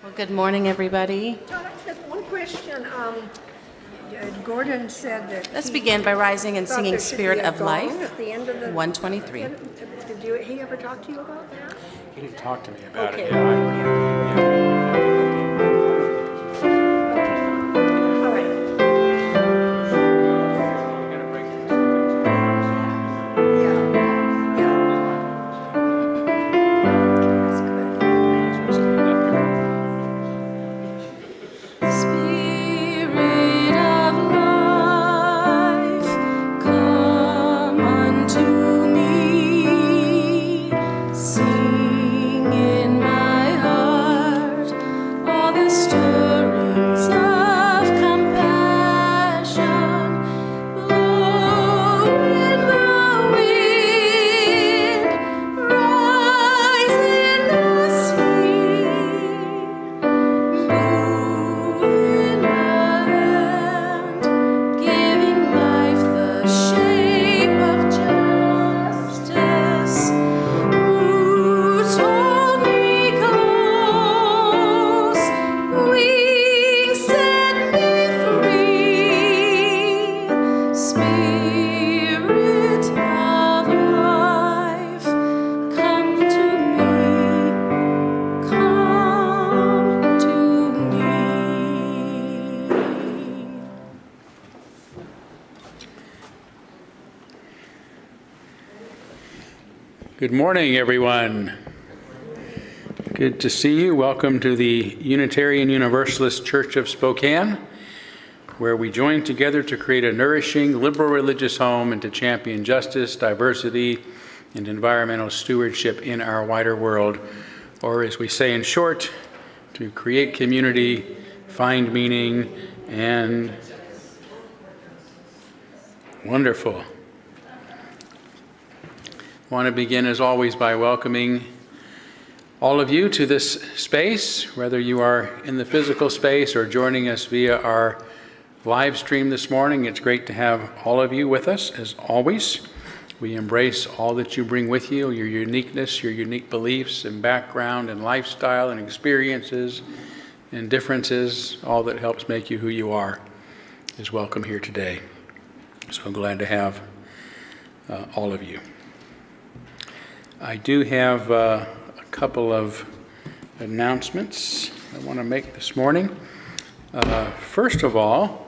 Well, good morning, everybody. Todd, I had one question. Gordon said that Let's begin by rising and thought singing there should Spirit be a of gong Life, at the end of the 123. Did he ever talk to you about that? He didn't talk to me about Okay. it. Yeah, All right. Yeah. That's Spirit of life, come unto me. Sing in my heart all the stirrings of compassion. Blow in the wind, rise in the sphere. Move in the land, giving life the shape of justice. Roots hold me close, wings set me free. Spirit of life, come to me. Come to me. Good morning, everyone. Good to see you. Welcome to the Unitarian Universalist Church of Spokane, where we join together to create a nourishing, liberal religious home and to champion justice, diversity, and environmental stewardship in our wider world, or as we say in short, to create community, find meaning, and wonderful. I want to begin, as always, by welcoming all of you to this space, whether you are in the physical space or joining us via our live stream this morning. It's great to have all of you with us, as always. We embrace all that you bring with you, your uniqueness, your unique beliefs and background and lifestyle and experiences and differences. All that helps make you who you are is welcome here today. So glad to have all of you. I do have a couple of announcements I want to make this morning. First of all,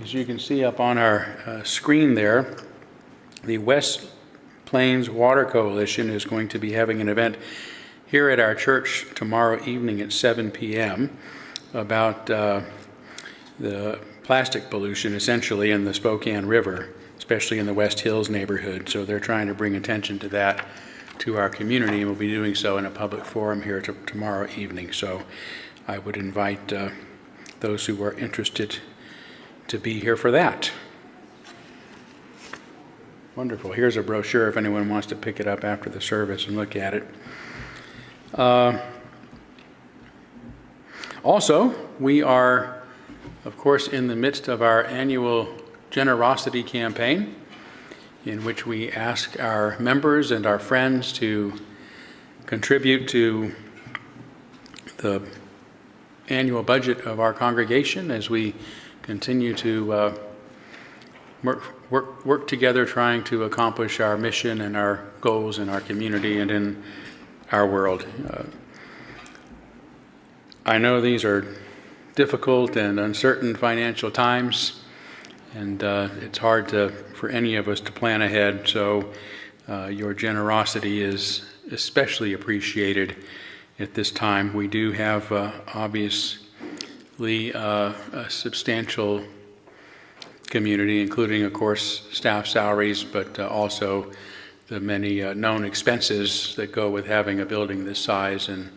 as you can see up on our screen there, the West Plains Water Coalition is going to be having an event here at our church tomorrow evening at 7 p.m. about the plastic pollution essentially in the Spokane River, especially in the West Hills neighborhood. So they're trying to bring attention to that to our community, and we'll be doing so in a public forum here tomorrow evening. So I would invite those who are interested to be here for that. Wonderful. Here's a brochure if anyone wants to pick it up after the service and look at it. Also, we are, of course, in the midst of our annual generosity campaign, in which we ask our members and our friends to contribute to the annual budget of our congregation as we continue to work together trying to accomplish our mission and our goals in our community and in our world. I know these are difficult and uncertain financial times, and it's hard for any of us to plan ahead, so your generosity is especially appreciated at this time. We do have obviously a substantial community, including, of course, staff salaries, but also the many known expenses that go with having a building this size and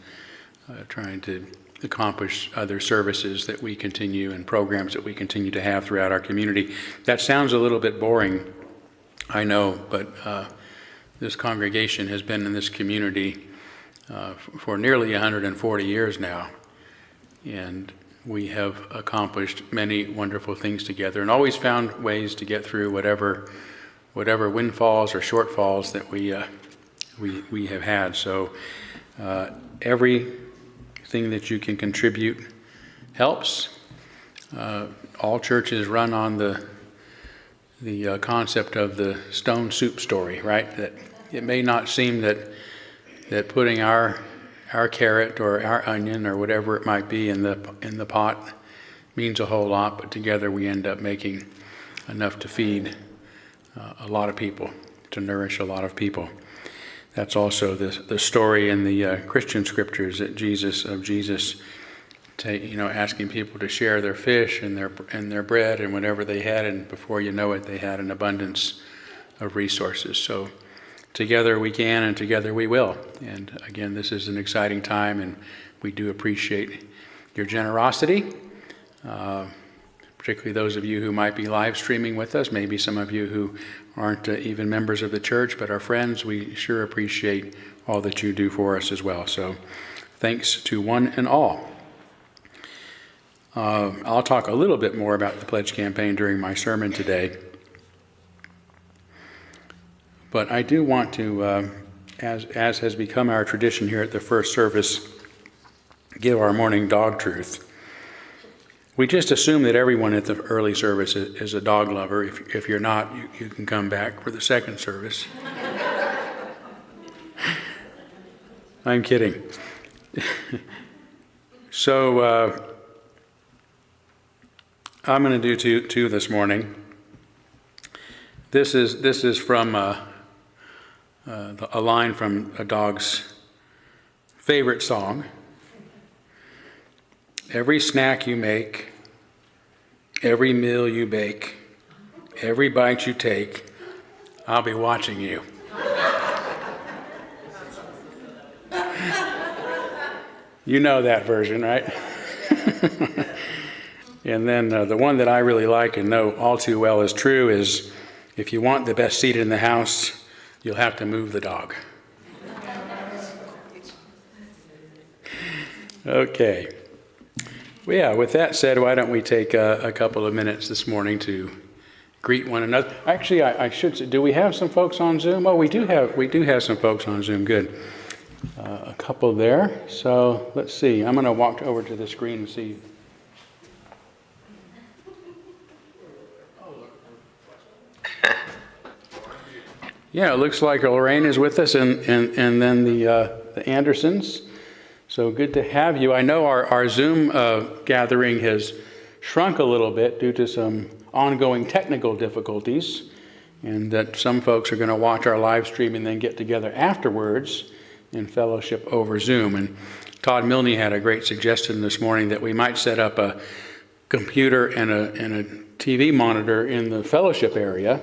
trying to accomplish other services that we continue and programs that we continue to have throughout our community. That sounds a little bit boring, I know, but this congregation has been in this community for nearly 140 years now, and we have accomplished many wonderful things together and always found ways to get through whatever windfalls or shortfalls that we have had. So every anything that you can contribute helps. All churches run on the concept of the stone soup story, right? That it may not seem that putting our carrot or our onion or whatever it might be in the pot means a whole lot, but together we end up making enough to feed a lot of people, to nourish a lot of people. That's also the story in the Christian scriptures that Jesus asking people to share their fish and their bread and whatever they had, and before you know it, they had an abundance of resources. So together we can, and together we will. And again, this is an exciting time, and we do appreciate your generosity, particularly those of you who might be live streaming with us, maybe some of you who aren't even members of the church but are friends. We sure appreciate all that you do for us as well. So thanks to one and all. I'll talk a little bit more about the pledge campaign during my sermon today. But I do want to, as has become our tradition here at the first service, give our morning dog truth. We just assume that everyone at the early service is a dog lover. If you're not, you can come back for the second service. I'm kidding. So I'm going to do two this morning. This is from a line from a dog's favorite song. Every snack you make, every meal you bake, every bite you take, I'll be watching you. You know that version, right? And then the one that I really like and know all too well is true is, if you want the best seat in the house, you'll have to move the dog. Okay. Well, yeah, with that said, why don't we take a couple of minutes this morning to greet one another. Actually, I should say, do we have some folks on Zoom? Oh, we do have some folks on Zoom. Good. A couple there. So let's see. I'm going to walk over to the screen and see. Yeah, it looks like Lorraine is with us, and then the Andersons. So good to have you. I know our Zoom gathering has shrunk a little bit due to some ongoing technical difficulties, and that some folks are going to watch our live stream and then get together afterwards in fellowship over Zoom. And Todd Milne had a great suggestion this morning that we might set up a computer and a TV monitor in the fellowship area,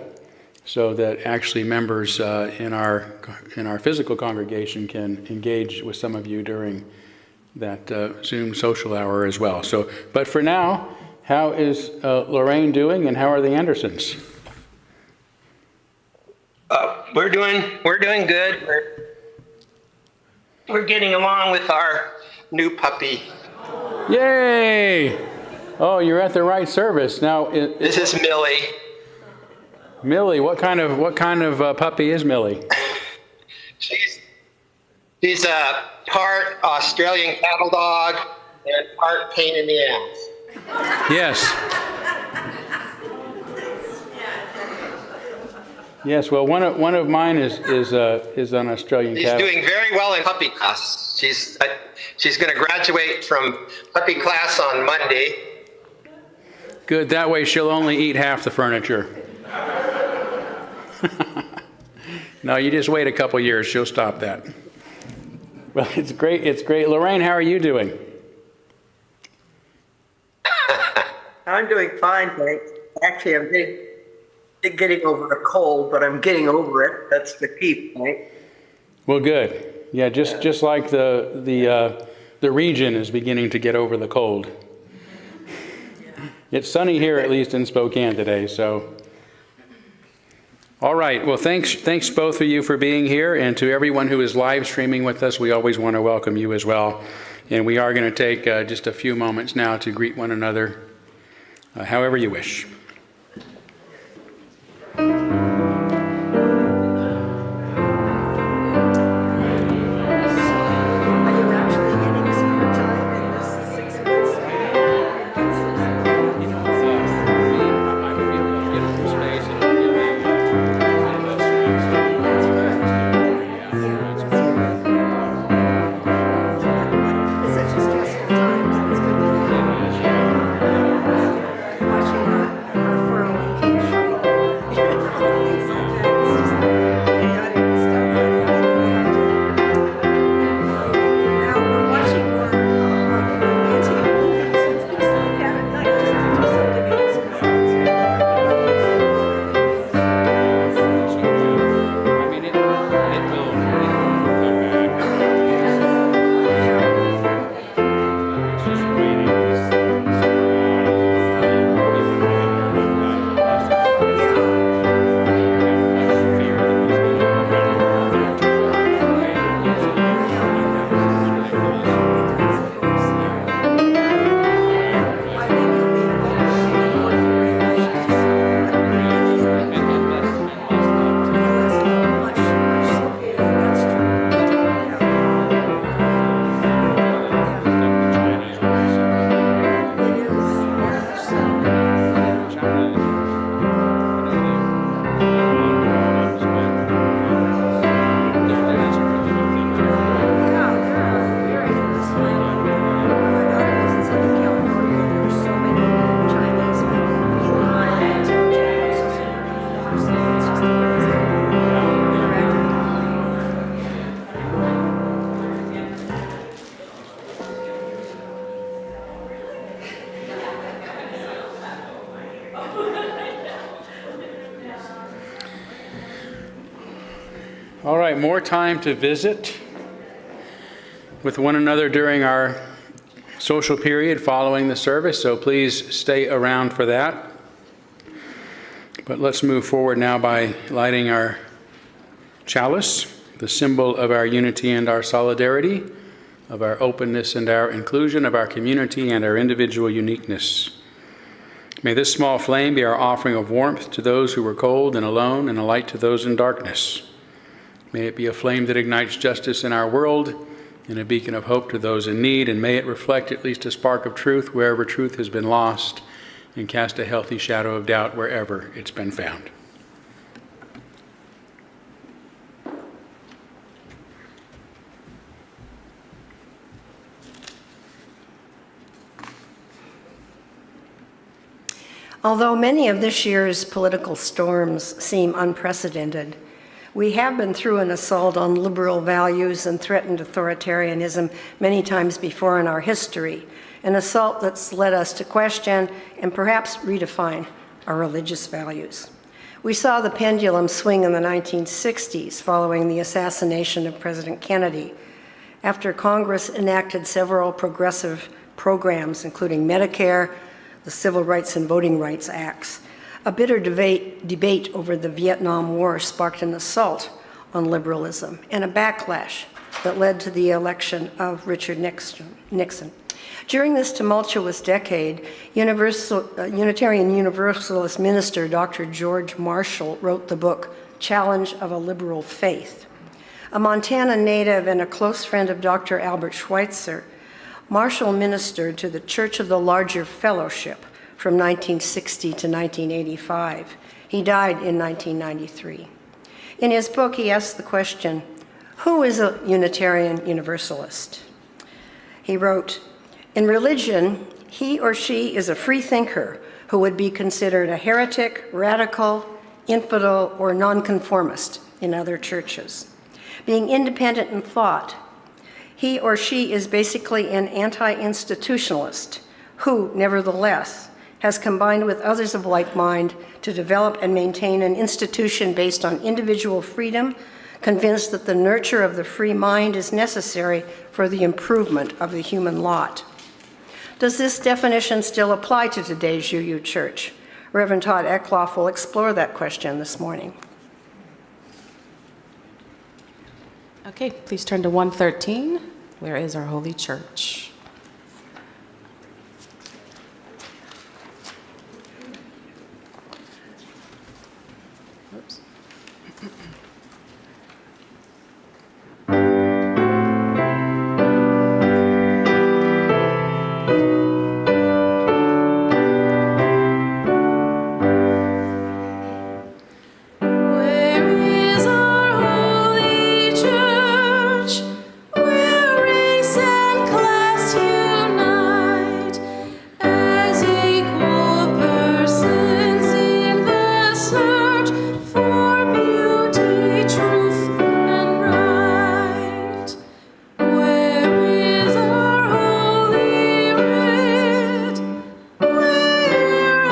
so that actually members in our physical congregation can engage with some of you during that Zoom social hour as well. So, but for now, how is Lorraine doing, and how are the Andersons? We're doing good. We're getting along with our new puppy. Yay! Oh, you're at the right service now. This is Millie. Millie, what kind of puppy is Millie? She's a part Australian cattle dog and part pain in the ass. Yes, well, one of mine is an Australian cat. She's doing very well in puppy class. She's going to graduate from puppy class on Monday. Good, that way she'll only eat half the furniture. No, you just wait a couple years, she'll stop that. Well, it's great. Lorraine, how are you doing? I'm doing fine, thanks. Actually, I'm getting over a cold, but I'm getting over it. That's the key point. Well, good. Yeah, just like the region is beginning to get over the cold. It's sunny here, at least in Spokane today, so. All right, well, thanks both of you for being here, and to everyone who is live streaming with us, we always want to welcome you as well. And we are going to take just a few moments now to greet one another, however you wish. Are you actually getting summertime? All right, more time to visit with one another during our social period following the service, so please stay around for that. But let's move forward now by lighting our chalice, the symbol of our unity and our solidarity, of our openness and our inclusion, of our community and our individual uniqueness. May this small flame be our offering of warmth to those who are cold and alone, and a light to those in darkness. May it be a flame that ignites justice in our world and a beacon of hope to those in need, and may it reflect at least a spark of truth wherever truth has been lost, and cast a healthy shadow of doubt wherever it's been found. Although many of this year's political storms seem unprecedented, we have been through an assault on liberal values and threatened authoritarianism many times before in our history, an assault that's led us to question and perhaps redefine our religious values. We saw the pendulum swing in the 1960s following the assassination of President Kennedy, after Congress enacted several progressive programs, including Medicare, the Civil Rights and Voting Rights Acts. A bitter debate over the Vietnam War sparked an assault on liberalism and a backlash that led to the election of Richard Nixon. During this tumultuous decade, Unitarian Universalist minister Dr. George Marshall wrote the book Challenge of a Liberal Faith. A Montana native and a close friend of Dr. Albert Schweitzer, Marshall ministered to the Church of the Larger Fellowship from 1960 to 1985. He died in 1993. In his book, he asked the question, who is a Unitarian Universalist? He wrote, in religion, he or she is a free thinker who would be considered a heretic, radical, infidel, or nonconformist in other churches. Being independent in thought, he or she is basically an anti-institutionalist who, nevertheless, has combined with others of like mind to develop and maintain an institution based on individual freedom, convinced that the nurture of the free mind is necessary for the improvement of the human lot. Does this definition still apply to today's UU Church? Reverend Todd Eckloff will explore that question this morning. Okay, please turn to 113. Where is our holy church? Oops. Where is our holy church, where race and class unite, as equal persons in the search for beauty, truth, and right? Where is our holy writ, where a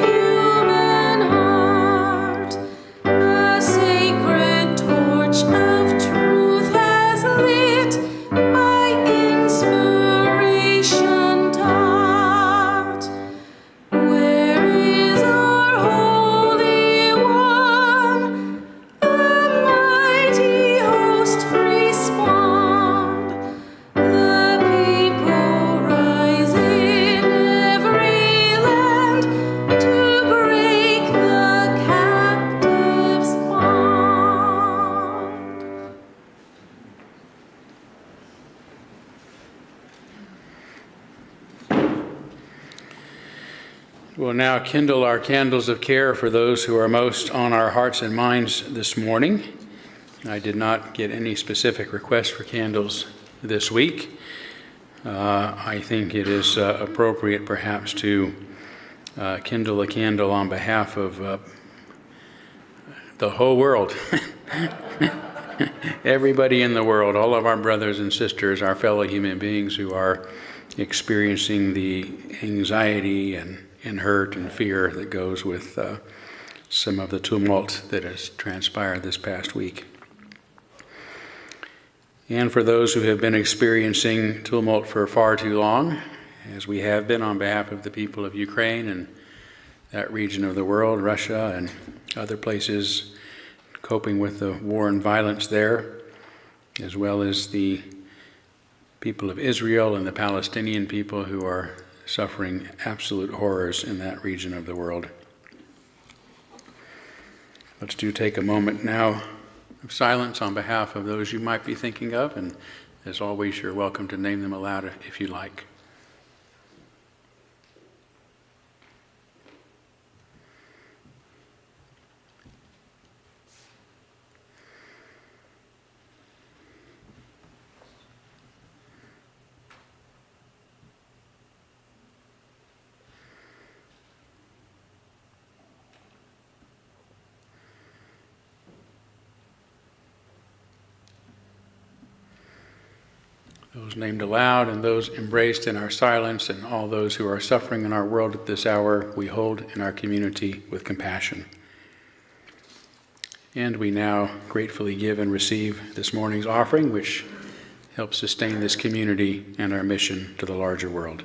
human heart a sacred torch of truth has lit, by inspiration taught? Where is our Holy One? The mighty host respond. The people rise in every land to break the captive's bond. We'll now kindle our candles of care for those who are most on our hearts and minds this morning. I did not get any specific requests for candles this week. I think it is appropriate perhaps to kindle a candle on behalf of the whole world. Everybody in the world, all of our brothers and sisters, our fellow human beings who are experiencing the anxiety and hurt and fear that goes with some of the tumult that has transpired this past week. And for those who have been experiencing tumult for far too long, as we have been on behalf of the people of Ukraine and that region of the world, Russia and other places, coping with the war and violence there, as well as the people of Israel and the Palestinian people who are suffering absolute horrors in that region of the world. Let's take a moment now of silence on behalf of those you might be thinking of, and as always, you're welcome to name them aloud if you like. Those named aloud and those embraced in our silence, and all those who are suffering in our world at this hour, we hold in our community with compassion. And we now gratefully give and receive this morning's offering, which helps sustain this community and our mission to the larger world.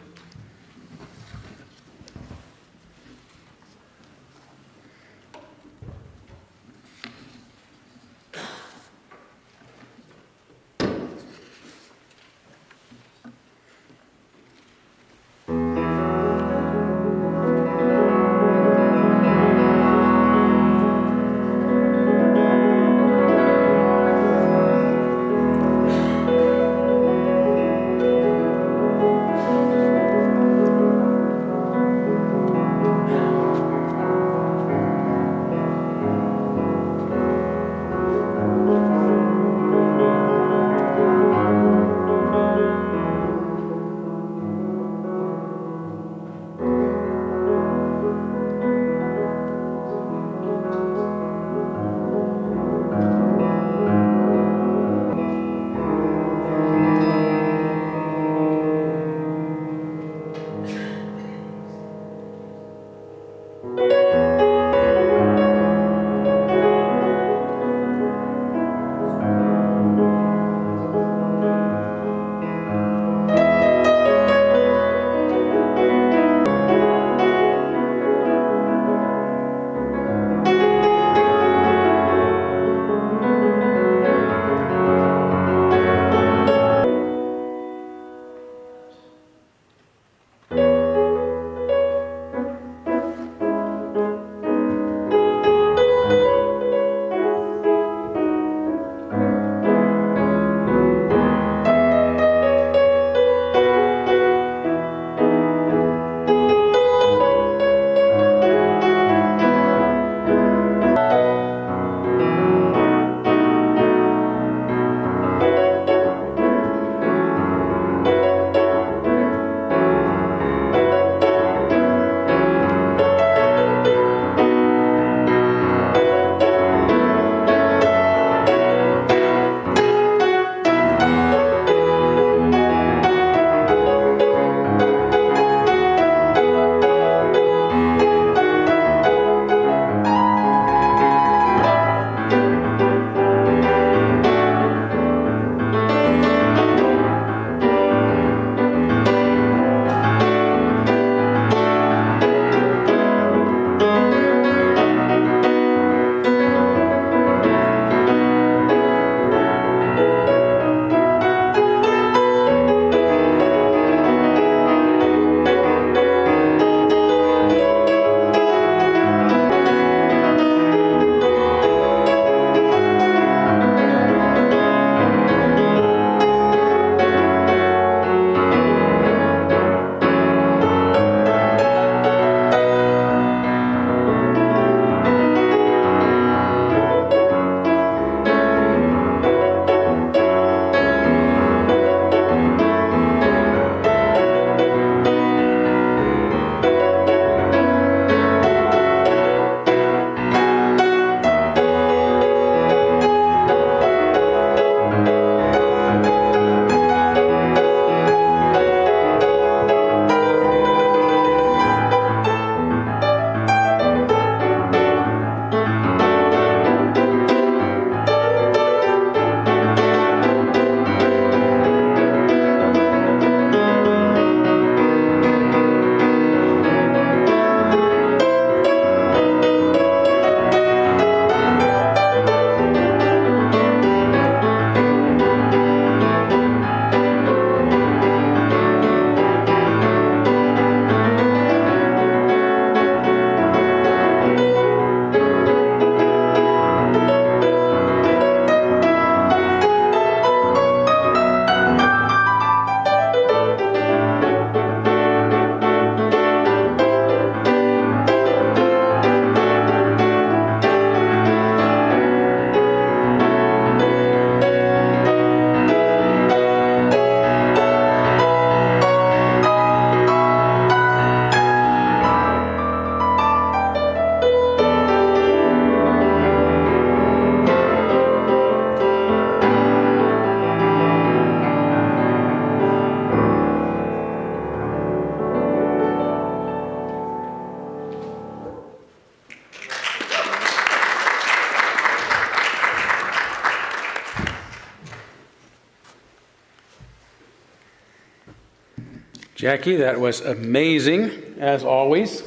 Jackie, that was amazing, as always.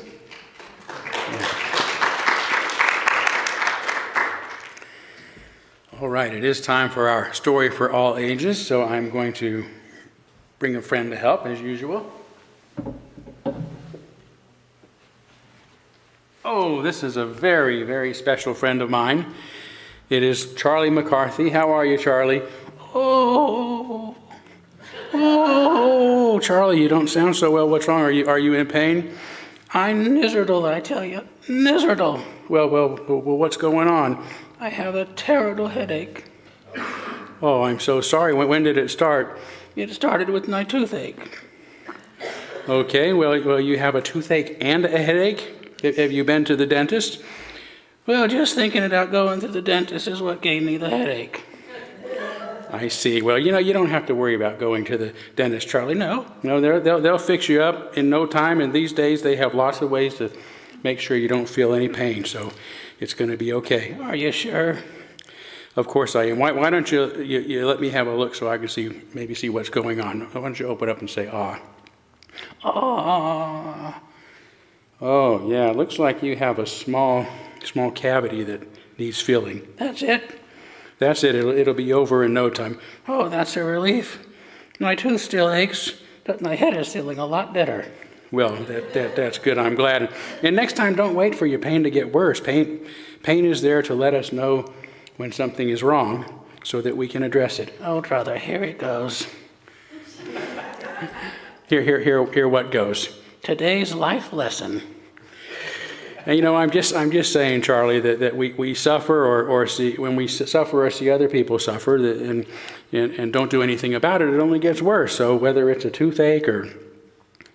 All right, it is time for our story for all ages, so I'm going to bring a friend to help, as usual. Oh, this is a very, very special friend of mine. It is Charlie McCarthy. How are you, Charlie? Oh, Charlie, you don't sound so well. What's wrong? Are you in pain? I'm miserable, I tell you. Miserable. Well, what's going on? I have a terrible headache. Oh, I'm so sorry. When did it start? It started with my toothache. Okay, well, you have a toothache and a headache? Have you been to the dentist? Well, just thinking about going to the dentist is what gave me the headache. I see. Well, you don't have to worry about going to the dentist, Charlie. No, they'll fix you up in no time, and these days they have lots of ways to make sure you don't feel any pain, so it's going to be okay. Are you sure? Of course I am. Why don't you let me have a look so I can maybe see what's going on? Why don't you open up and say, ah. Ah. Oh, yeah, it looks like you have a small cavity that needs filling. That's it? That's it. It'll be over in no time. Oh, that's a relief. My tooth still aches, but my head is feeling a lot better. Well, that's good. I'm glad. And next time, don't wait for your pain to get worse. Pain is there to let us know when something is wrong so that we can address it. Oh, brother, here it goes. Here what goes. Today's life lesson. And I'm just saying, Charlie, that we suffer or see, when we suffer or see other people suffer and don't do anything about it, it only gets worse. So whether it's a toothache or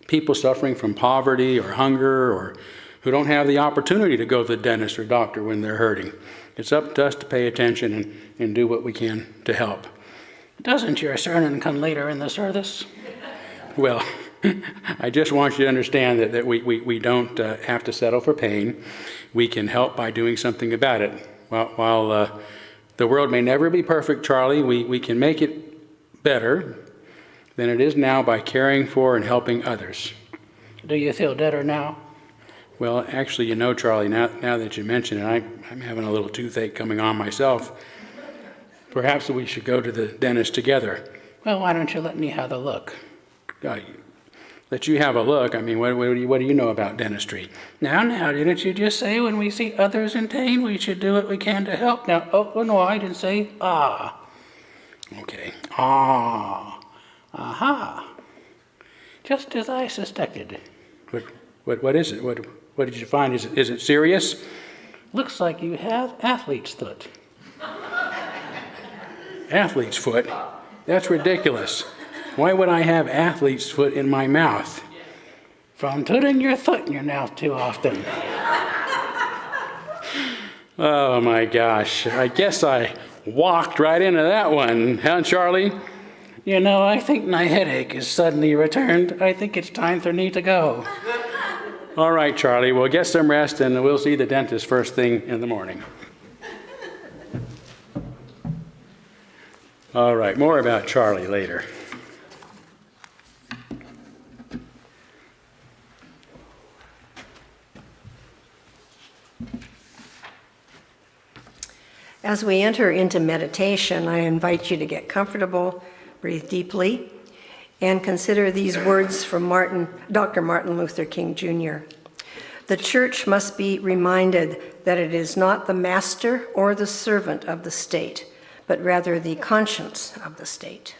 people suffering from poverty or hunger or who don't have the opportunity to go to the dentist or doctor when they're hurting, it's up to us to pay attention and do what we can to help. Doesn't your sermon come later in the service? Well, I just want you to understand that we don't have to settle for pain. We can help by doing something about it. While the world may never be perfect, Charlie, we can make it better than it is now by caring for and helping others. Do you feel better now? Well, actually, Charlie, now that you mention it, I'm having a little toothache coming on myself. Perhaps we should go to the dentist together. Well, why don't you let me have a look? Let you have a look. I mean, what do you know about dentistry? Now, didn't you just say when we see others in pain, we should do what we can to help? Now, oh no, I didn't say ah. Okay, ah, aha. Just as I suspected. What is it? What did you find? Is it serious? Looks like you have athlete's foot. Athlete's foot? That's ridiculous. Why would I have athlete's foot in my mouth? From putting your foot in your mouth too often. Oh my gosh, I guess I walked right into that one, huh, Charlie? I think my headache has suddenly returned. I think it's time for me to go. All right, Charlie, well, get some rest and we'll see the dentist first thing in the morning. All right, more about Charlie later. As we enter into meditation, I invite you to get comfortable, breathe deeply, and consider these words from Dr. Martin Luther King Jr. The church must be reminded that it is not the master or the servant of the state, but rather the conscience of the state.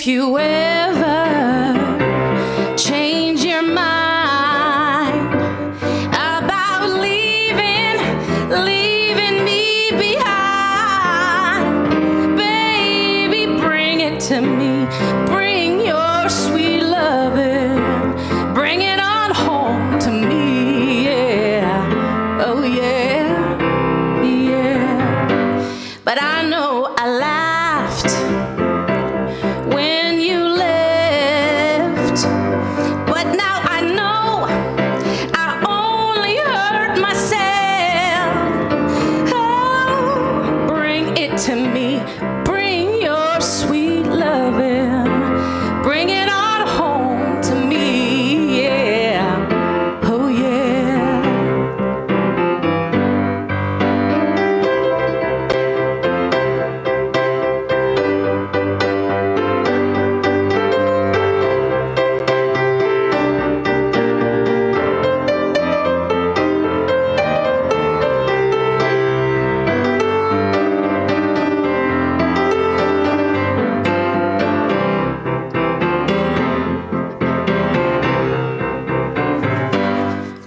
if you ever change your mind about leaving me behind, baby, bring it to me. Bring your sweet loving, bring it on home to me, yeah. Oh yeah, yeah. But I know I laughed when you left, but now I know I only hurt myself. Oh, bring it to me, bring your sweet loving, bring it on home to me, yeah. Oh yeah.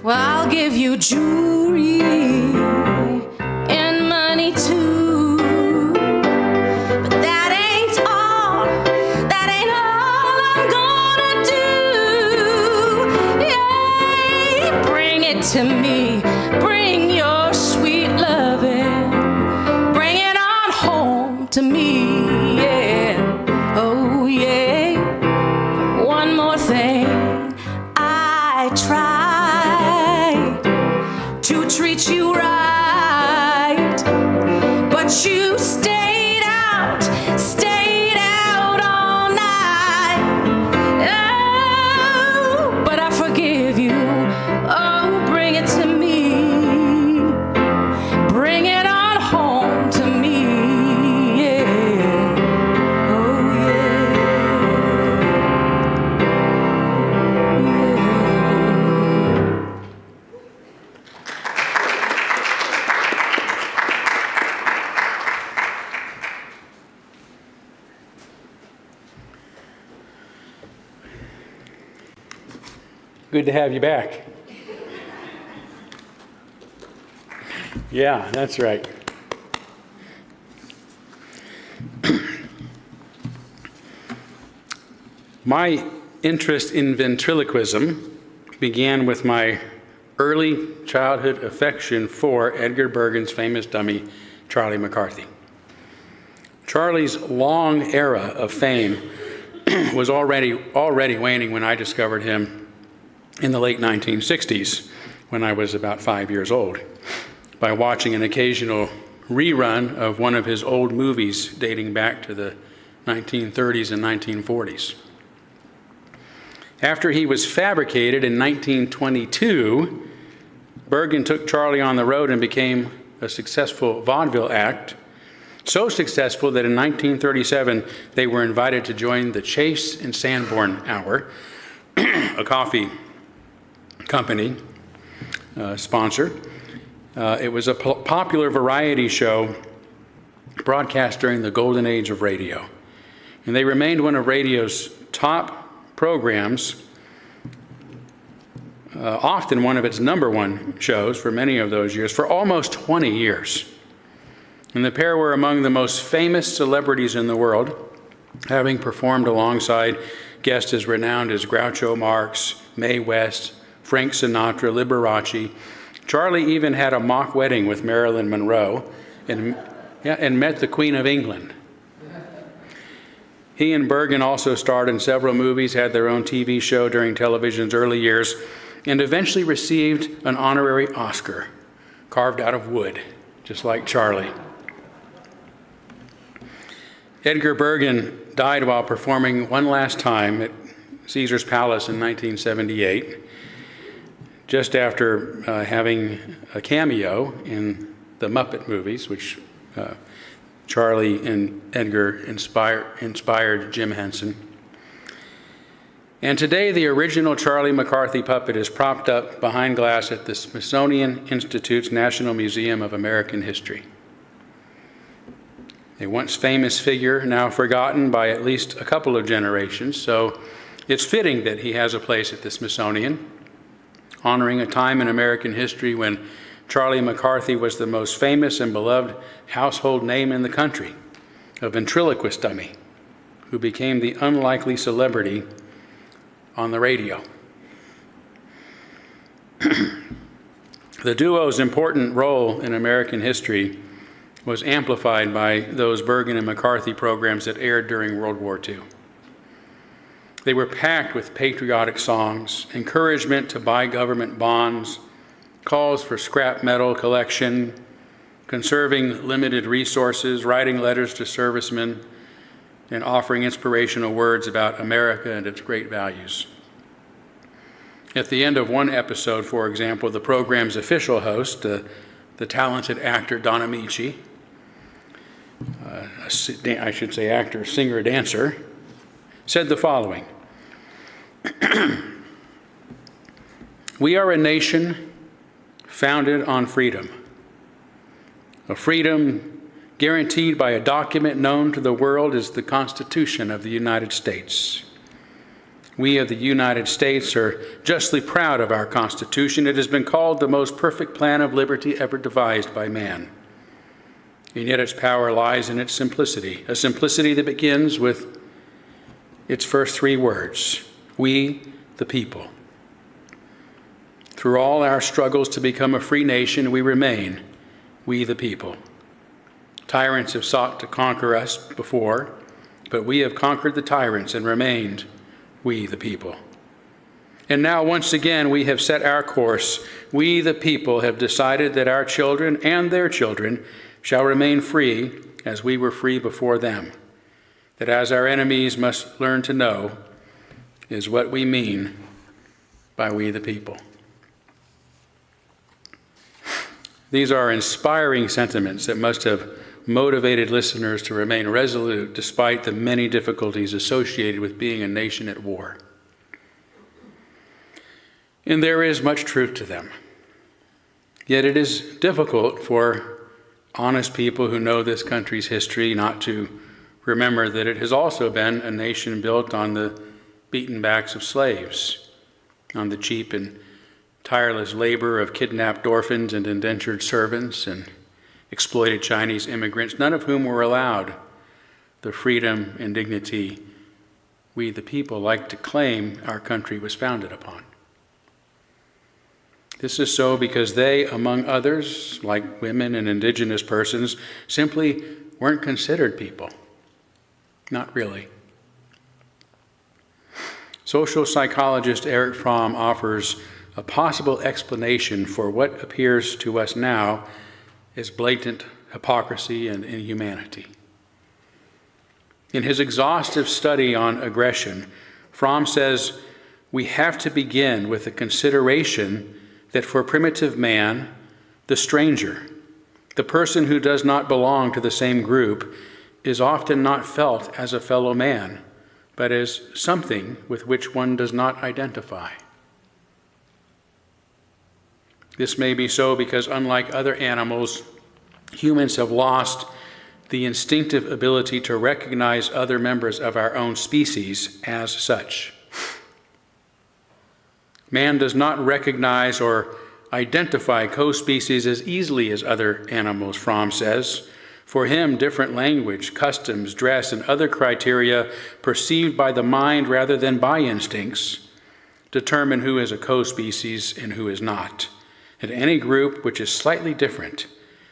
Well, I'll give you jewelry and money too, but that ain't all I'm gonna do. Yeah, bring it to me, bring your sweet loving, bring it on home to me, yeah. Oh yeah. One more thing, I tried to treat you right, but you stayed out all night. Oh, but I forgive you. Oh, bring it to me, bring it on home to me, yeah. Oh yeah, yeah. Good to have you back. Yeah, that's right. My interest in ventriloquism began with my early childhood affection for Edgar Bergen's famous dummy, Charlie McCarthy. Charlie's long era of fame was already waning when I discovered him in the late 1960s, when I was about 5 years old, by watching an occasional rerun of one of his old movies dating back to the 1930s and 1940s. After he was fabricated in 1922, Bergen took Charlie on the road and became a successful vaudeville act, so successful that in 1937 they were invited to join the Chase and Sanborn Hour, a coffee company sponsor. It was a popular variety show broadcast during the golden age of radio. And they remained one of radio's top programs, often one of its number one shows for many of those years, for almost 20 years. And the pair were among the most famous celebrities in the world, having performed alongside guests as renowned as Groucho Marx, Mae West, Frank Sinatra, Liberace. Charlie even had a mock wedding with Marilyn Monroe and met the Queen of England. He and Bergen also starred in several movies, had their own TV show during television's early years, and eventually received an honorary Oscar, carved out of wood, just like Charlie. Edgar Bergen died while performing one last time at Caesar's Palace in 1978, just after having a cameo in the Muppet movies, which Charlie and Edgar inspired Jim Henson. And today, the original Charlie McCarthy puppet is propped up behind glass at the Smithsonian Institute's National Museum of American History. a once famous figure now forgotten by at least a couple of generations. So it's fitting that he has a place at the Smithsonian, honoring a time in American history when Charlie McCarthy was the most famous and beloved household name in the country, a ventriloquist dummy who became the unlikely celebrity on the radio. The duo's important role in American history was amplified by those Bergen and McCarthy programs that aired during World War II. They were packed with patriotic songs, encouragement to buy government bonds, calls for scrap metal collection, conserving limited resources, writing letters to servicemen, and offering inspirational words about America and its great values. At the end of one episode, for example, the program's official host, the talented actor Don Amici, I should say actor, singer, dancer, said the following: "We are a nation founded on freedom, a freedom guaranteed by a document known to the world as the Constitution of the United States. We of the United States are justly proud of our Constitution. It has been called the most perfect plan of liberty ever devised by man. And yet its power lies in its simplicity, a simplicity that begins with its first three words: we, the people. Through all our struggles to become a free nation, we remain we, the people. Tyrants have sought to conquer us before, but we have conquered the tyrants and remained we, the people. And now, once again, we have set our course. We, the people, have decided that our children and their children shall remain free as we were free before them. That as our enemies must learn to know is what we mean by we, the people." These are inspiring sentiments that must have motivated listeners to remain resolute despite the many difficulties associated with being a nation at war. And there is much truth to them. Yet it is difficult for honest people who know this country's history not to remember that it has also been a nation built on the beaten backs of slaves, on the cheap and tireless labor of kidnapped orphans and indentured servants and exploited Chinese immigrants, none of whom were allowed the freedom and dignity we, the people, like to claim our country was founded upon. This is so because they, among others, like women and indigenous persons, simply weren't considered people. Not really. Social psychologist Erich Fromm offers a possible explanation for what appears to us now as blatant hypocrisy and inhumanity. In his exhaustive study on aggression, Fromm says we have to begin with the consideration that for primitive man, the stranger, the person who does not belong to the same group, is often not felt as a fellow man, but as something with which one does not identify. This may be so because, unlike other animals, humans have lost the instinctive ability to recognize other members of our own species as such. Man does not recognize or identify co-species as easily as other animals, Fromm says. For him, different language, customs, dress, and other criteria perceived by the mind rather than by instincts determine who is a co-species and who is not. And any group which is slightly different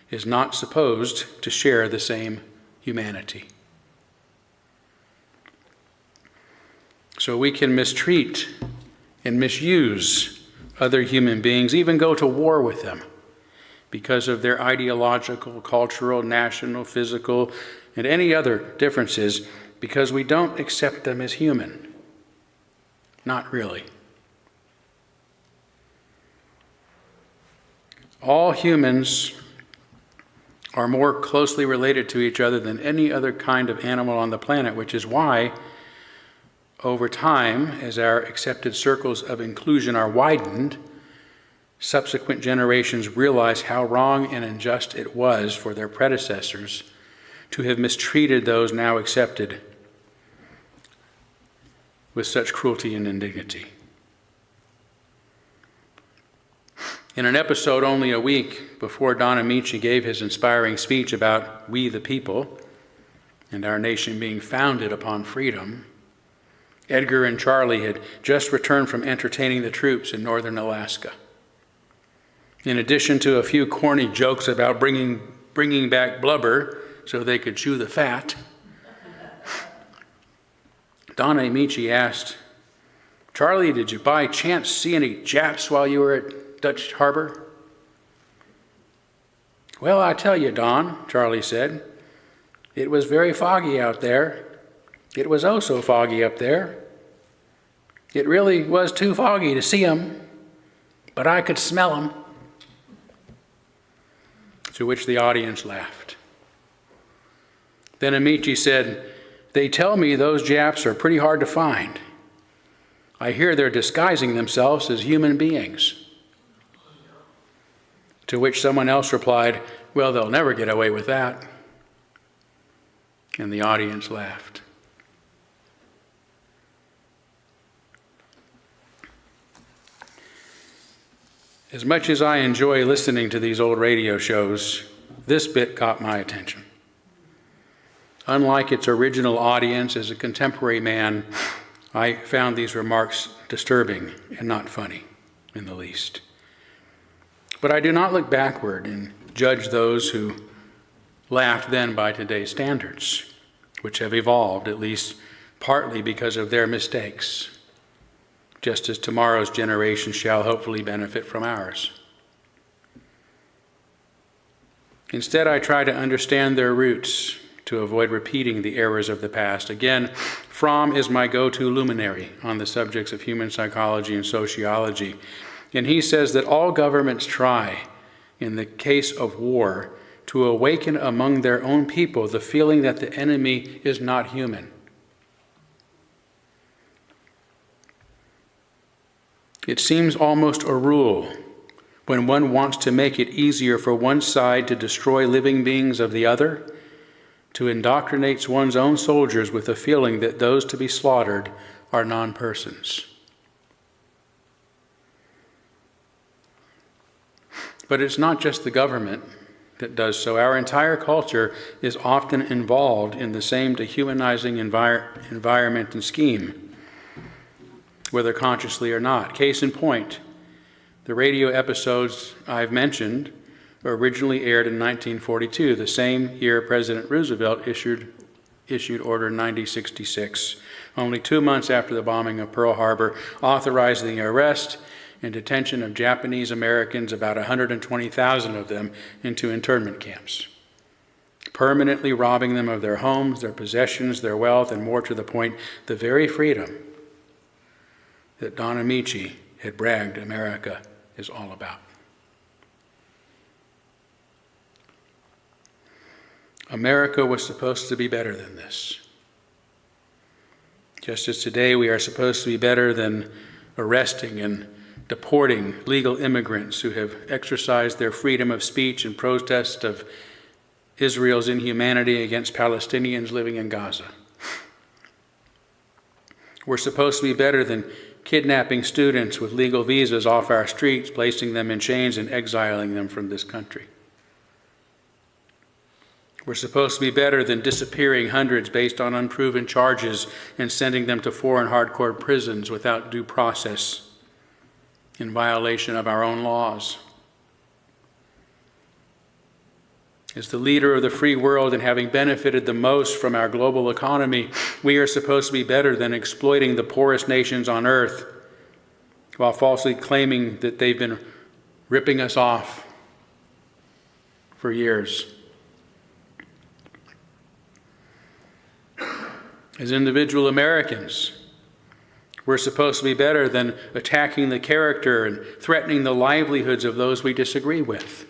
is not supposed to share the same humanity. So we can mistreat and misuse other human beings, even go to war with them, because of their ideological, cultural, national, physical, and any other differences, because we don't accept them as human. Not really. All humans are more closely related to each other than any other kind of animal on the planet, which is why, over time, as our accepted circles of inclusion are widened, subsequent generations realize how wrong and unjust it was for their predecessors to have mistreated those now accepted with such cruelty and indignity. In an episode only a week before Don Amici gave his inspiring speech about we the people and our nation being founded upon freedom, Edgar and Charlie had just returned from entertaining the troops in northern Alaska. In addition to a few corny jokes about bringing back blubber so they could chew the fat, Don Amici asked, "Charlie, did you by chance see any Japs while you were at Dutch Harbor?" "Well, I tell you, Don," Charlie said, "it was very foggy out there. It was oh so foggy up there. It really was too foggy to see 'em, but I could smell 'em." To which the audience laughed. Then Amici said, "They tell me those Japs are pretty hard to find. I hear they're disguising themselves as human beings." To which someone else replied, "Well, they'll never get away with that." And the audience laughed. As much as I enjoy listening to these old radio shows, this bit caught my attention. Unlike its original audience, as a contemporary man, I found these remarks disturbing and not funny in the least. But I do not look backward and judge those who laughed then by today's standards, which have evolved, at least partly because of their mistakes, just as tomorrow's generation shall hopefully benefit from ours. Instead, I try to understand their roots to avoid repeating the errors of the past. Again, Fromm is my go-to luminary on the subjects of human psychology and sociology, and he says that all governments try, in the case of war, to awaken among their own people the feeling that the enemy is not human. It seems almost a rule when one wants to make it easier for one side to destroy living beings of the other, to indoctrinate one's own soldiers with the feeling that those to be slaughtered are non-persons. But it's not just the government that does so. Our entire culture is often involved in the same dehumanizing environment and scheme, whether consciously or not. Case in point, the radio episodes I've mentioned originally aired in 1942, the same year President Roosevelt issued Order 9066, only 2 months after the bombing of Pearl Harbor, authorizing the arrest and detention of Japanese Americans, about 120,000 of them, into internment camps, permanently robbing them of their homes, their possessions, their wealth, and more to the point, the very freedom that Don Amici had bragged America is all about. America was supposed to be better than this. Just as today we are supposed to be better than arresting and deporting legal immigrants who have exercised their freedom of speech in protest of Israel's inhumanity against Palestinians living in Gaza. We're supposed to be better than kidnapping students with legal visas off our streets, placing them in chains and exiling them from this country. We're supposed to be better than disappearing hundreds based on unproven charges and sending them to foreign hardcore prisons without due process, in violation of our own laws. As the leader of the free world and having benefited the most from our global economy, we are supposed to be better than exploiting the poorest nations on earth while falsely claiming that they've been ripping us off for years. As individual Americans, we're supposed to be better than attacking the character and threatening the livelihoods of those we disagree with.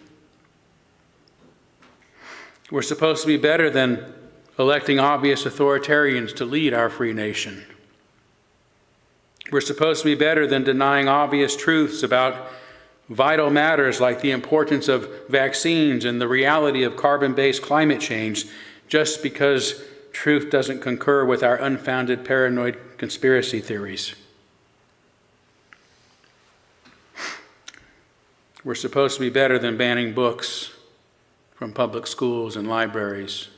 We're supposed to be better than electing obvious authoritarians to lead our free nation. We're supposed to be better than denying obvious truths about vital matters like the importance of vaccines and the reality of carbon-based climate change just because truth doesn't concur with our unfounded paranoid conspiracy theories. We're supposed to be better than banning books from public schools and libraries.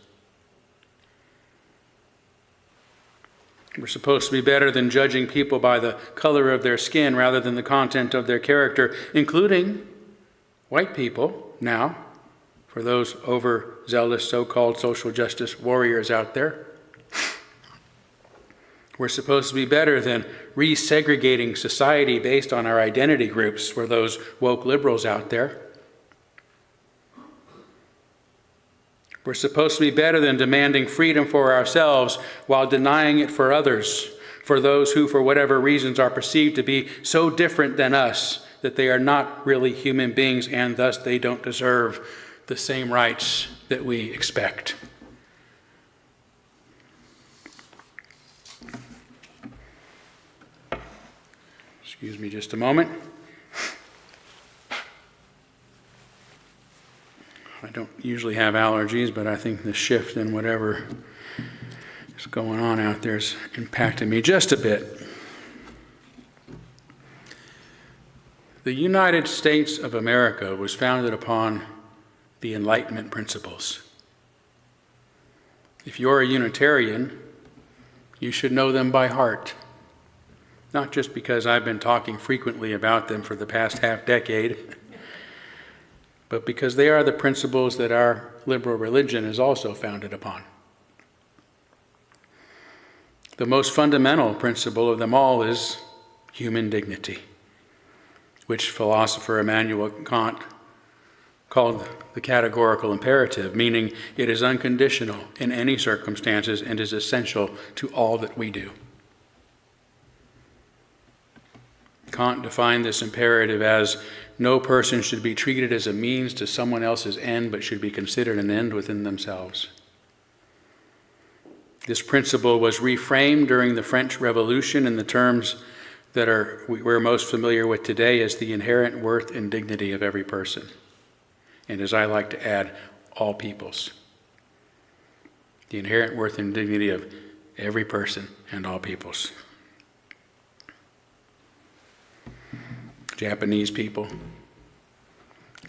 We're supposed to be better than judging people by the color of their skin rather than the content of their character, including white people now, for those overzealous so-called social justice warriors out there. We're supposed to be better than resegregating society based on our identity groups for those woke liberals out there. We're supposed to be better than demanding freedom for ourselves while denying it for others, for those who, for whatever reasons, are perceived to be so different than us that they are not really human beings and thus they don't deserve the same rights that we expect. Excuse me just a moment. I don't usually have allergies, but I think the shift in whatever is going on out there is impacting me just a bit. The United States of America was founded upon the Enlightenment principles. If you're a Unitarian, you should know them by heart. Not just because I've been talking frequently about them for the past half-decade, but because they are the principles that our liberal religion is also founded upon. The most fundamental principle of them all is human dignity, which philosopher Immanuel Kant called the categorical imperative, meaning it is unconditional in any circumstances and is essential to all that we do. Kant defined this imperative as no person should be treated as a means to someone else's end, but should be considered an end within themselves. This principle was reframed during the French Revolution in the terms that we're most familiar with today as the inherent worth and dignity of every person. And as I like to add, all peoples. The inherent worth and dignity of every person and all peoples. Japanese people,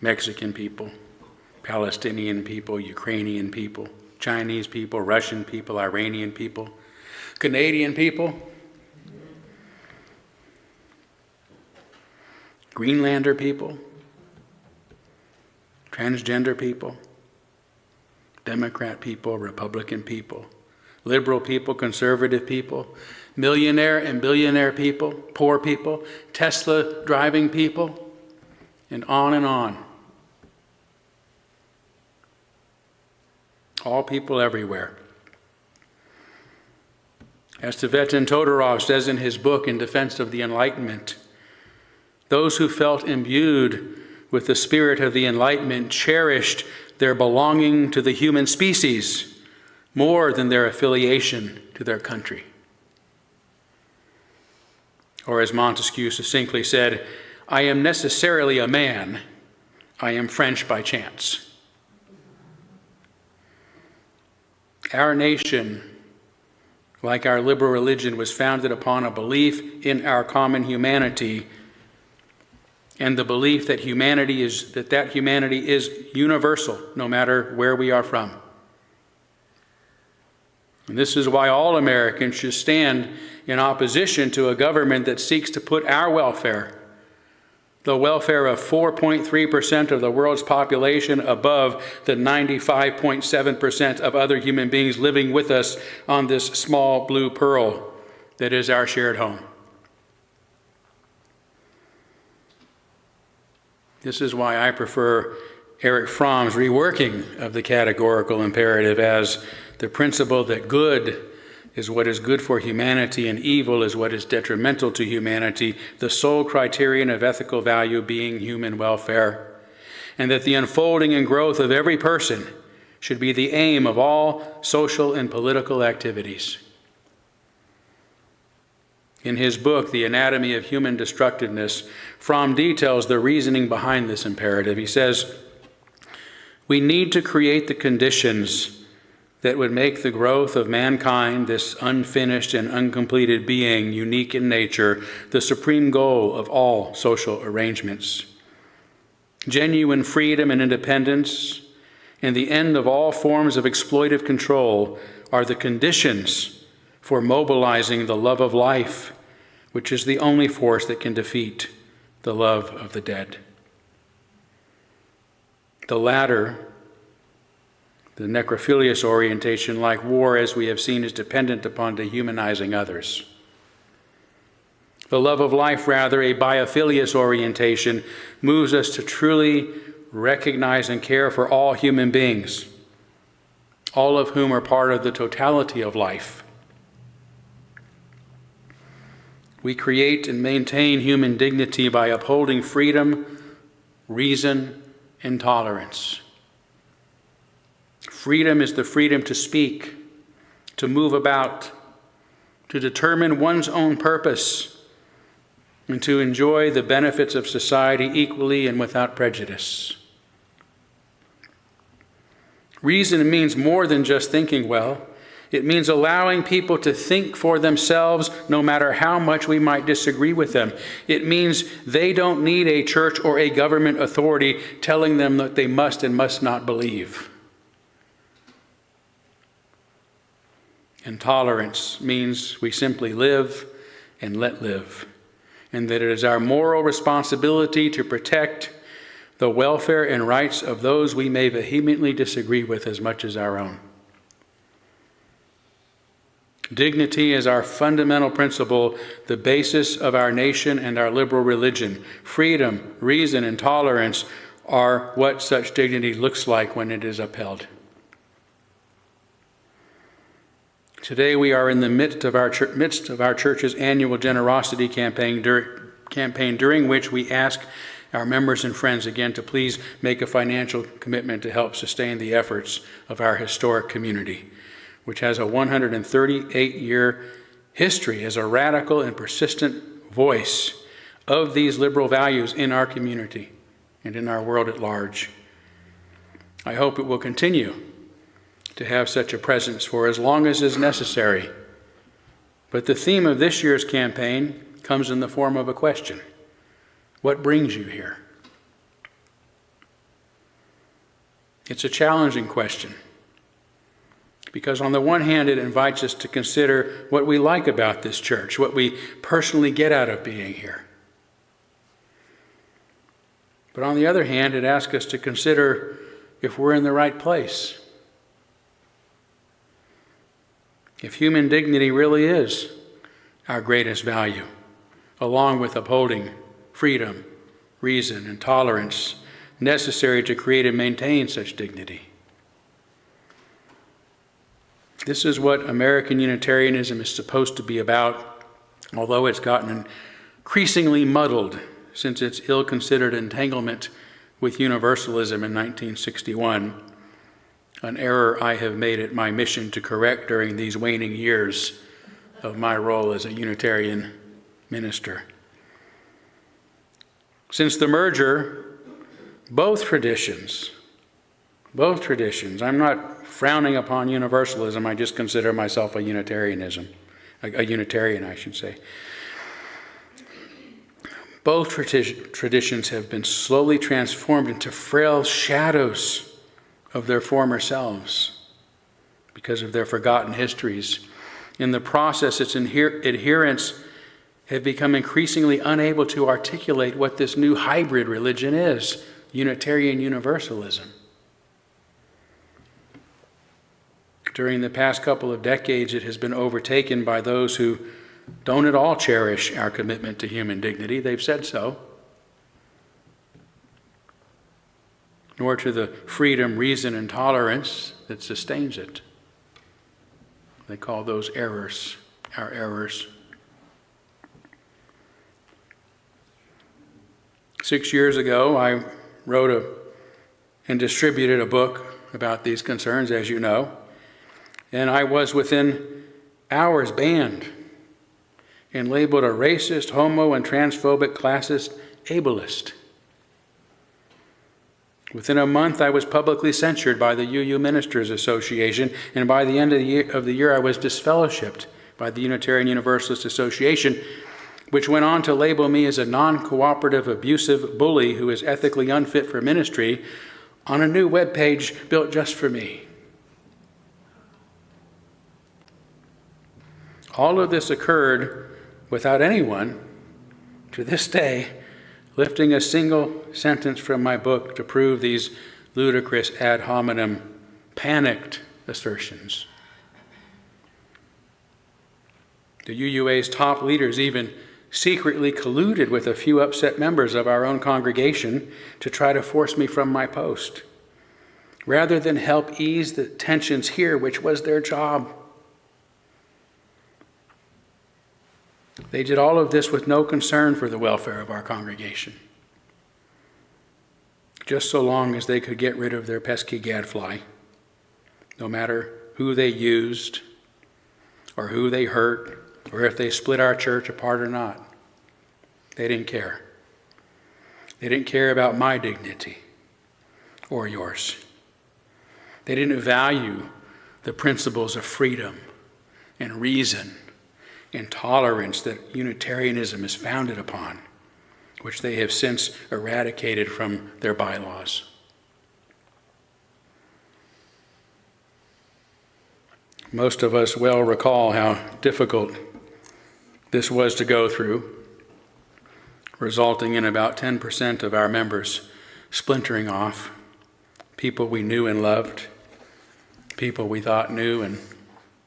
Mexican people, Palestinian people, Ukrainian people, Chinese people, Russian people, Iranian people, Canadian people, Greenlander people, transgender people, Democrat people, Republican people, liberal people, conservative people, millionaire and billionaire people, poor people, Tesla driving people, and on and on. All people everywhere. As Tibetan Todorov says in his book In Defense of the Enlightenment, those who felt imbued with the spirit of the Enlightenment cherished their belonging to the human species more than their affiliation to their country. Or as Montesquieu succinctly said, I am necessarily a man, I am French by chance. Our nation, like our liberal religion, was founded upon a belief in our common humanity and the belief that humanity is universal, no matter where we are from. And this is why all Americans should stand in opposition to a government that seeks to put our welfare, the welfare of 4.3% of the world's population, above the 95.7% of other human beings living with us on this small blue pearl that is our shared home. This is why I prefer Erich Fromm's reworking of the categorical imperative as the principle that good is what is good for humanity and evil is what is detrimental to humanity, the sole criterion of ethical value being human welfare, and that the unfolding and growth of every person should be the aim of all social and political activities. In his book, The Anatomy of Human Destructiveness, Fromm details the reasoning behind this imperative. He says, we need to create the conditions that would make the growth of mankind, this unfinished and uncompleted being, unique in nature, the supreme goal of all social arrangements. Genuine freedom and independence and the end of all forms of exploitive control are the conditions for mobilizing the love of life, which is the only force that can defeat the love of the dead. The latter, the necrophilious orientation, like war, as we have seen, is dependent upon dehumanizing others. The love of life, rather, a biophilious orientation, moves us to truly recognize and care for all human beings, all of whom are part of the totality of life. We create and maintain human dignity by upholding freedom, reason, and tolerance. Freedom is the freedom to speak, to move about, to determine one's own purpose, and to enjoy the benefits of society equally and without prejudice. Reason means more than just thinking well. It means allowing people to think for themselves no matter how much we might disagree with them. It means they don't need a church or a government authority telling them that they must and must not believe. And tolerance means we simply live and let live, and that it is our moral responsibility to protect the welfare and rights of those we may vehemently disagree with as much as our own. Dignity is our fundamental principle, the basis of our nation and our liberal religion. Freedom, reason, and tolerance are what such dignity looks like when it is upheld. Today we are in the midst of our church's annual generosity campaign, during which we ask our members and friends again to please make a financial commitment to help sustain the efforts of our historic community, which has a 138-year history as a radical and persistent voice of these liberal values in our community and in our world at large. I hope it will continue to have such a presence for as long as is necessary. But the theme of this year's campaign comes in the form of a question. What brings you here? It's a challenging question, because on the one hand, it invites us to consider what we like about this church, what we personally get out of being here. But on the other hand, it asks us to consider if we're in the right place. If human dignity really is our greatest value, along with upholding freedom, reason, and tolerance necessary to create and maintain such dignity. This is what American Unitarianism is supposed to be about, although it's gotten increasingly muddled since its ill-considered entanglement with Universalism in 1961, an error I have made it my mission to correct during these waning years of my role as a Unitarian minister. Since the merger, both traditions, I'm not frowning upon Universalism, I just consider myself a Unitarian, I should say. Both traditions have been slowly transformed into frail shadows of their former selves because of their forgotten histories. In the process, its adherents have become increasingly unable to articulate what this new hybrid religion is, Unitarian Universalism. During the past couple of decades, it has been overtaken by those who don't at all cherish our commitment to human dignity. They've said so. Nor to the freedom, reason, and tolerance that sustains it. They call those errors, our errors. 6 years ago, I wrote and distributed a book about these concerns, as you know, and I was within hours banned and labeled a racist, homo, and transphobic, classist, ableist. Within a month, I was publicly censured by the UU Ministers Association, and by the end of the year, I was disfellowshipped by the Unitarian Universalist Association, which went on to label me as a non-cooperative, abusive bully who is ethically unfit for ministry on a new webpage built just for me. All of this occurred without anyone, to this day, lifting a single sentence from my book to prove these ludicrous ad hominem, panicked assertions. The UUA's top leaders even secretly colluded with a few upset members of our own congregation to try to force me from my post, rather than help ease the tensions here, which was their job. They did all of this with no concern for the welfare of our congregation, just so long as they could get rid of their pesky gadfly, no matter who they used or who they hurt or if they split our church apart or not. They didn't care. They didn't care about my dignity or yours. They didn't value the principles of freedom and reason and tolerance that Unitarianism is founded upon, which they have since eradicated from their bylaws. Most of us well recall how difficult this was to go through, resulting in about 10% of our members splintering off, people we knew and loved, people we thought knew and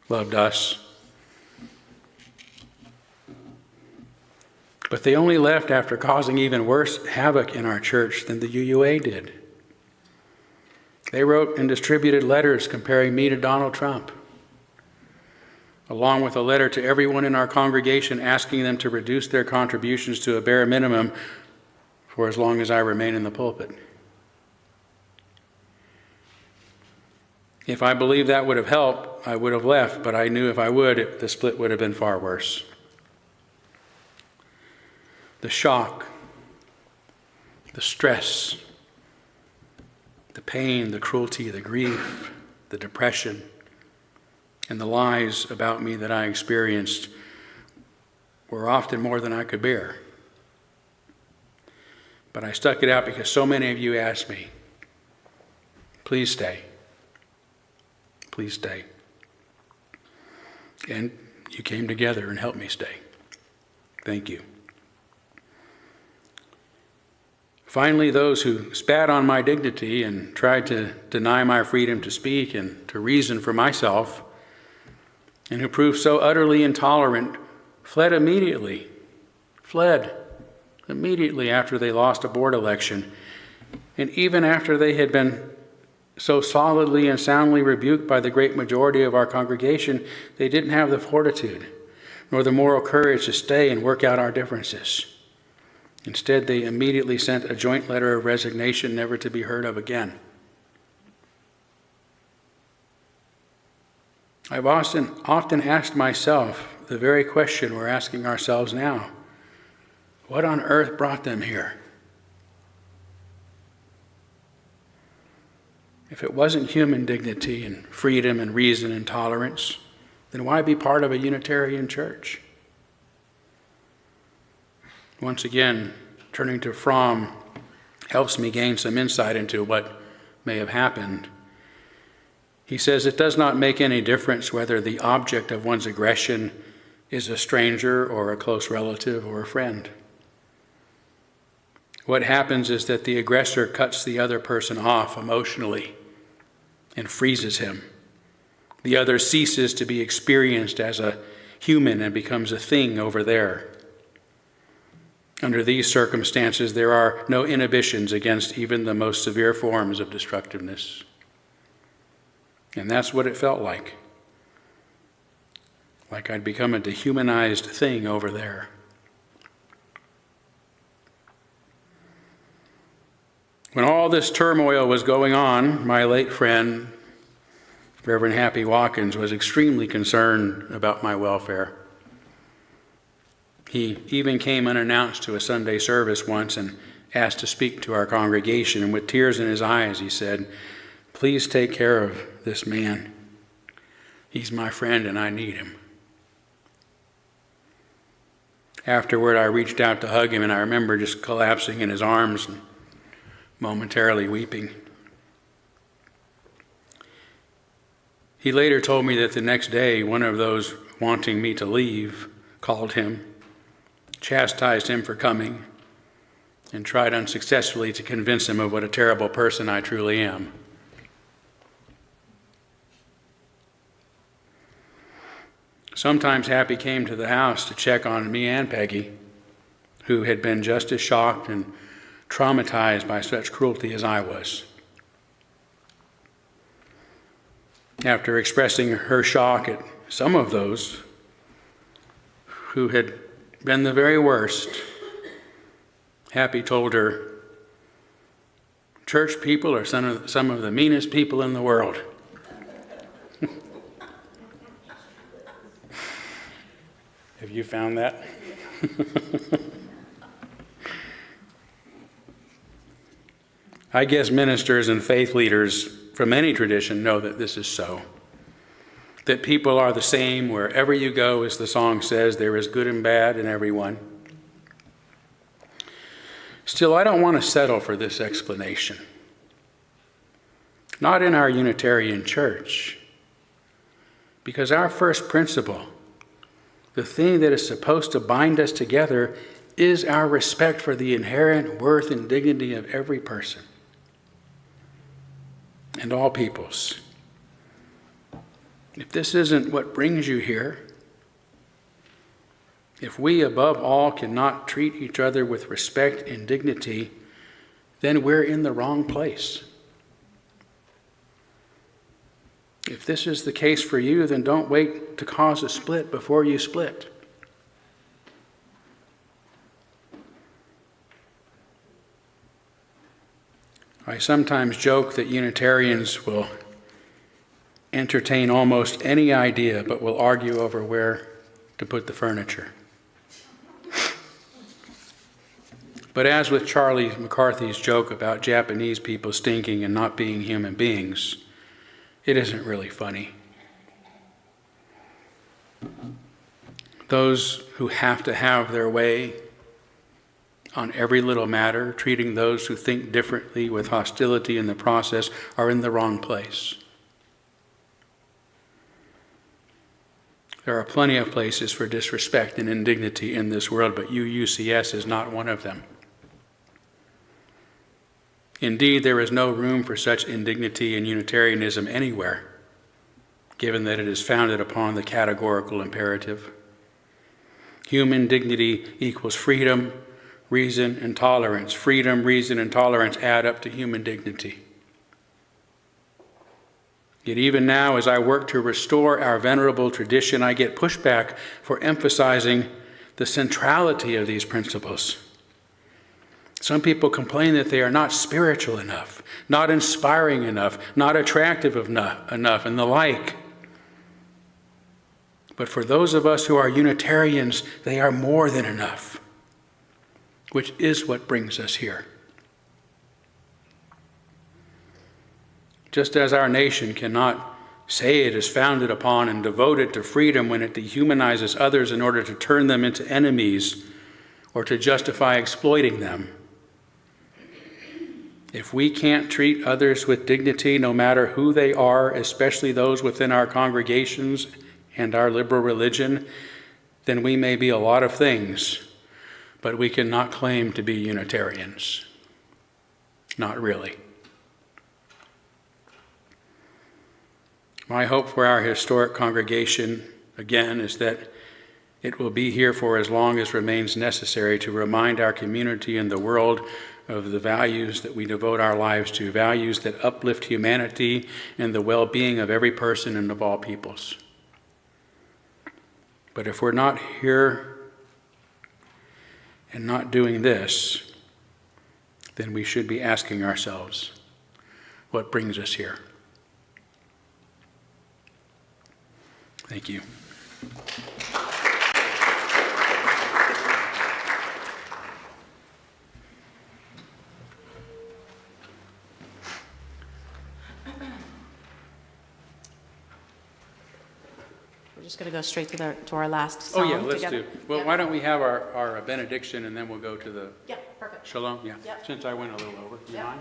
loved us. But they only left after causing even worse havoc in our church than the UUA did. They wrote and distributed letters comparing me to Donald Trump, along with a letter to everyone in our congregation asking them to reduce their contributions to a bare minimum for as long as I remain in the pulpit. If I believed that would have helped, I would have left, but I knew if I would, the split would have been far worse. The shock, the stress, the pain, the cruelty, the grief, the depression, and the lies about me that I experienced were often more than I could bear. But I stuck it out because so many of you asked me, please stay. Please stay. And you came together and helped me stay. Thank you. Finally, those who spat on my dignity and tried to deny my freedom to speak and to reason for myself, and who proved so utterly intolerant, fled immediately after they lost a board election, and even after they had been so solidly and soundly rebuked by the great majority of our congregation, they didn't have the fortitude nor the moral courage to stay and work out our differences. Instead, they immediately sent a joint letter of resignation, never to be heard of again. I've often asked myself the very question we're asking ourselves now. What on earth brought them here? If it wasn't human dignity and freedom and reason and tolerance, then why be part of a Unitarian church? Once again, turning to Fromm helps me gain some insight into what may have happened. He says it does not make any difference whether the object of one's aggression is a stranger or a close relative or a friend. What happens is that the aggressor cuts the other person off emotionally and freezes him. The other ceases to be experienced as a human and becomes a thing over there. Under these circumstances, there are no inhibitions against even the most severe forms of destructiveness. And that's what it felt like. Like I'd become a dehumanized thing over there. When all this turmoil was going on, my late friend, Reverend Happy Watkins, was extremely concerned about my welfare. He even came unannounced to a Sunday service once and asked to speak to our congregation, and with tears in his eyes, he said, "Please take care of this man. He's my friend and I need him." Afterward, I reached out to hug him, and I remember just collapsing in his arms and momentarily weeping. He later told me that the next day, one of those wanting me to leave called him, chastised him for coming, and tried unsuccessfully to convince him of what a terrible person I truly am. Sometimes Happy came to the house to check on me and Peggy, who had been just as shocked and traumatized by such cruelty as I was. After expressing her shock at some of those who had been the very worst, Happy told her, "Church people are some of the meanest people in the world." Have you found that? I guess ministers and faith leaders from any tradition know that this is so. That people are the same wherever you go, as the song says, there is good and bad in everyone. Still, I don't want to settle for this explanation. Not in our Unitarian Church. Because our first principle, the thing that is supposed to bind us together, is our respect for the inherent worth and dignity of every person and all peoples. If this isn't what brings you here, if we above all cannot treat each other with respect and dignity, then we're in the wrong place. If this is the case for you, then don't wait to cause a split before you split. I sometimes joke that Unitarians will entertain almost any idea, but will argue over where to put the furniture. But as with Charlie McCarthy's joke about Japanese people stinking and not being human beings, it isn't really funny. Those who have to have their way on every little matter, treating those who think differently with hostility in the process, are in the wrong place. There are plenty of places for disrespect and indignity in this world, but UUCS is not one of them. Indeed, there is no room for such indignity in Unitarianism anywhere, given that it is founded upon the categorical imperative. Human dignity equals freedom, reason, and tolerance. Freedom, reason, and tolerance add up to human dignity. Yet even now, as I work to restore our venerable tradition, I get pushback for emphasizing the centrality of these principles. Some people complain that they are not spiritual enough, not inspiring enough, not attractive enough, and the like. But for those of us who are Unitarians, they are more than enough, which is what brings us here. Just as our nation cannot say it is founded upon and devoted to freedom when it dehumanizes others in order to turn them into enemies or to justify exploiting them, if we can't treat others with dignity, no matter who they are, especially those within our congregations and our liberal religion, then we may be a lot of things, but we cannot claim to be Unitarians. Not really. My hope for our historic congregation, again, is that it will be here for as long as remains necessary to remind our community and the world of the values that we devote our lives to, values that uplift humanity and the well-being of every person and of all peoples. But if we're not here and not doing this, then we should be asking ourselves, what brings us here? Thank you. We're just going to go straight to our last Oh, song yeah, let's together. do. Well, Yeah. why don't we have our benediction, and then we'll go to the Yeah, perfect. shalom? Yeah, Yep. since I went a little over. You Yep. mind?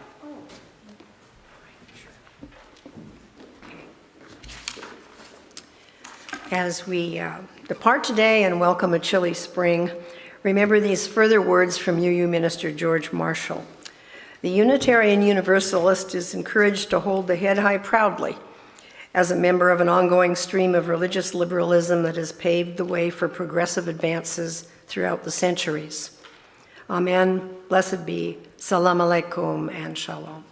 As we depart today and welcome a chilly spring, remember these further words from UU Minister George Marshall. The Unitarian Universalist is encouraged to hold the head high proudly as a member of an ongoing stream of religious liberalism that has paved the way for progressive advances throughout the centuries. Amen. Blessed be. Salam alaikum and shalom.